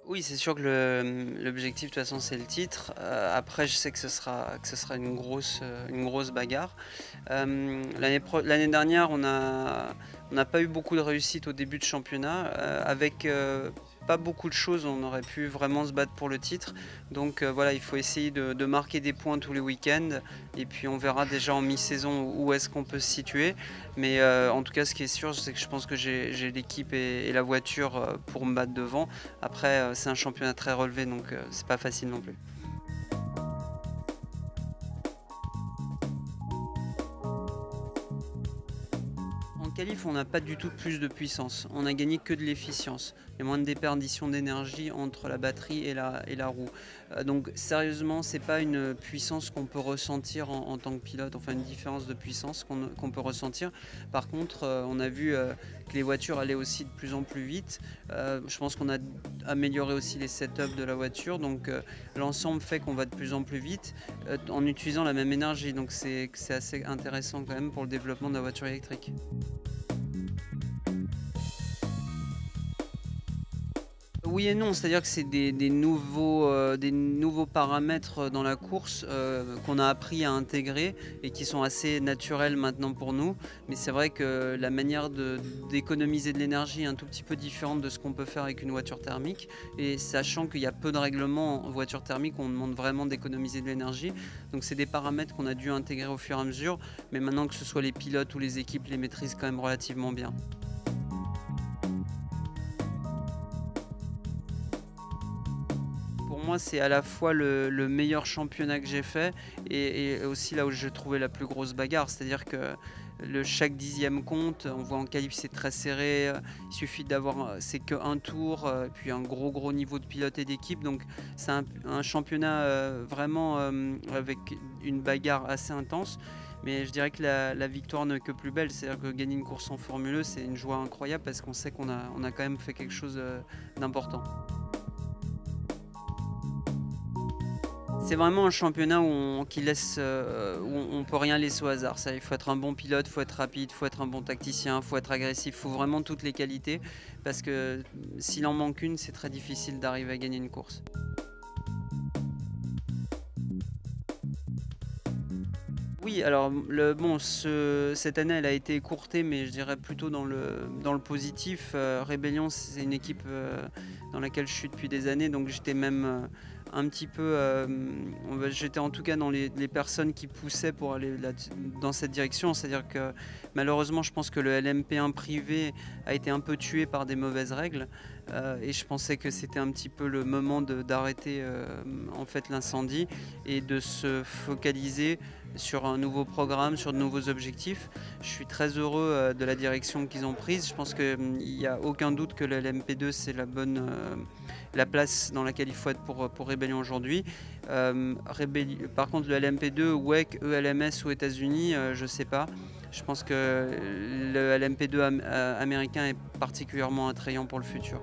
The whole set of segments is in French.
Oui, c'est sûr que l'objectif de toute façon c'est le titre. Après je sais que ce sera une grosse bagarre. L'année dernière on n'a pas eu beaucoup de réussite au début de championnat. Avec pas beaucoup de choses, on aurait pu vraiment se battre pour le titre. Donc voilà, il faut essayer de marquer des points tous les week-ends. Et puis on verra déjà en mi-saison où est-ce qu'on peut se situer. Mais en tout cas ce qui est sûr, c'est que je pense que j'ai l'équipe et la voiture pour me battre devant. Après, c'est un championnat très relevé, donc c'est pas facile non plus. En qualif, on n'a pas du tout plus de puissance. On a gagné que de l'efficience. Il y a moins de déperdition d'énergie entre la batterie et la roue. Donc sérieusement, c'est pas une puissance qu'on peut ressentir en tant que pilote, enfin une différence de puissance qu'on peut ressentir. Par contre, on a vu que les voitures allaient aussi de plus en plus vite. Je pense qu'on a amélioré aussi les setups de la voiture. Donc l'ensemble fait qu'on va de plus en plus vite en utilisant la même énergie. Donc c'est assez intéressant quand même pour le développement de la voiture électrique. Oui et non, c'est-à-dire que c'est des nouveaux paramètres dans la course qu'on a appris à intégrer et qui sont assez naturels maintenant pour nous. Mais c'est vrai que la manière d'économiser de l'énergie est un tout petit peu différente de ce qu'on peut faire avec une voiture thermique. Et sachant qu'il y a peu de règlements en voiture thermique, on demande vraiment d'économiser de l'énergie. Donc c'est des paramètres qu'on a dû intégrer au fur et à mesure. Mais maintenant que ce soit les pilotes ou les équipes les maîtrisent quand même relativement bien. Pour moi, c'est à la fois le meilleur championnat que j'ai fait et aussi là où je trouvais la plus grosse bagarre. C'est-à-dire que chaque dixième compte. On voit en qualif c'est très serré. Il suffit d'avoir, c'est qu'un tour, puis un gros niveau de pilote et d'équipe. Donc c'est un championnat vraiment avec une bagarre assez intense. Mais je dirais que la victoire n'est que plus belle. C'est-à-dire que gagner une course en Formule E, c'est une joie incroyable parce qu'on sait qu'on a quand même fait quelque chose d'important. C'est vraiment un championnat qui laisse, où on peut rien laisser au hasard. Il faut être un bon pilote, il faut être rapide, il faut être un bon tacticien, il faut être agressif, il faut vraiment toutes les qualités. Parce que s'il en manque une, c'est très difficile d'arriver à gagner une course. Oui, alors bon, cette année elle a été écourtée, mais je dirais plutôt dans le positif. Rébellion, c'est une équipe dans laquelle je suis depuis des années, donc j'étais même un petit peu, j'étais en tout cas dans les personnes qui poussaient pour aller dans cette direction. C'est-à-dire que malheureusement, je pense que le LMP1 privé a été un peu tué par des mauvaises règles, et je pensais que c'était un petit peu le moment d'arrêter en fait l'incendie et de se focaliser sur un nouveau programme, sur de nouveaux objectifs. Je suis très heureux de la direction qu'ils ont prise. Je pense qu'il n'y a aucun doute que le LMP2 c'est la place dans laquelle il faut être pour Rébellion aujourd'hui. Par contre le LMP2, WEC, ELMS aux États-Unis, je ne sais pas. Je pense que le LMP2 américain est particulièrement attrayant pour le futur.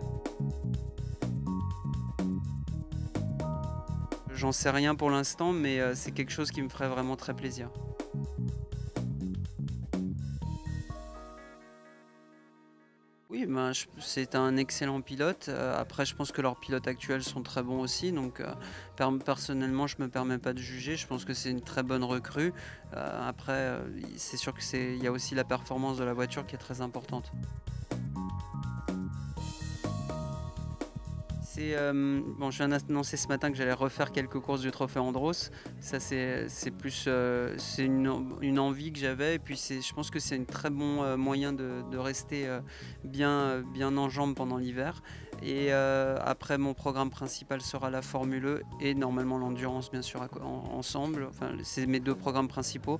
J'en sais rien pour l'instant, mais c'est quelque chose qui me ferait vraiment très plaisir. Oui, ben, c'est un excellent pilote. Après, je pense que leurs pilotes actuels sont très bons aussi. Donc, personnellement, je ne me permets pas de juger. Je pense que c'est une très bonne recrue. Après, c'est sûr qu'il y a aussi la performance de la voiture qui est très importante. Bon, je viens d'annoncer ce matin que j'allais refaire quelques courses du Trophée Andros. Ça, c'est plus c'est une envie que j'avais. Et puis, je pense que c'est un très bon moyen de rester bien en jambes pendant l'hiver. Et après, mon programme principal sera la Formule E et normalement l'endurance, bien sûr, ensemble. Enfin, c'est mes deux programmes principaux.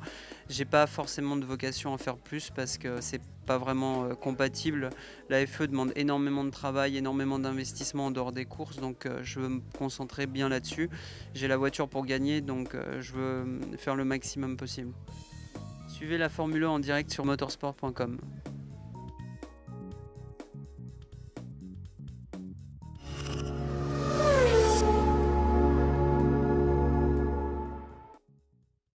J'ai pas forcément de vocation à faire plus parce que c'est pas vraiment compatible. La FE demande énormément de travail, énormément d'investissement en dehors des courses, donc je veux me concentrer bien là-dessus. J'ai la voiture pour gagner, donc je veux faire le maximum possible. Suivez la Formule 1 en direct sur motorsport.com.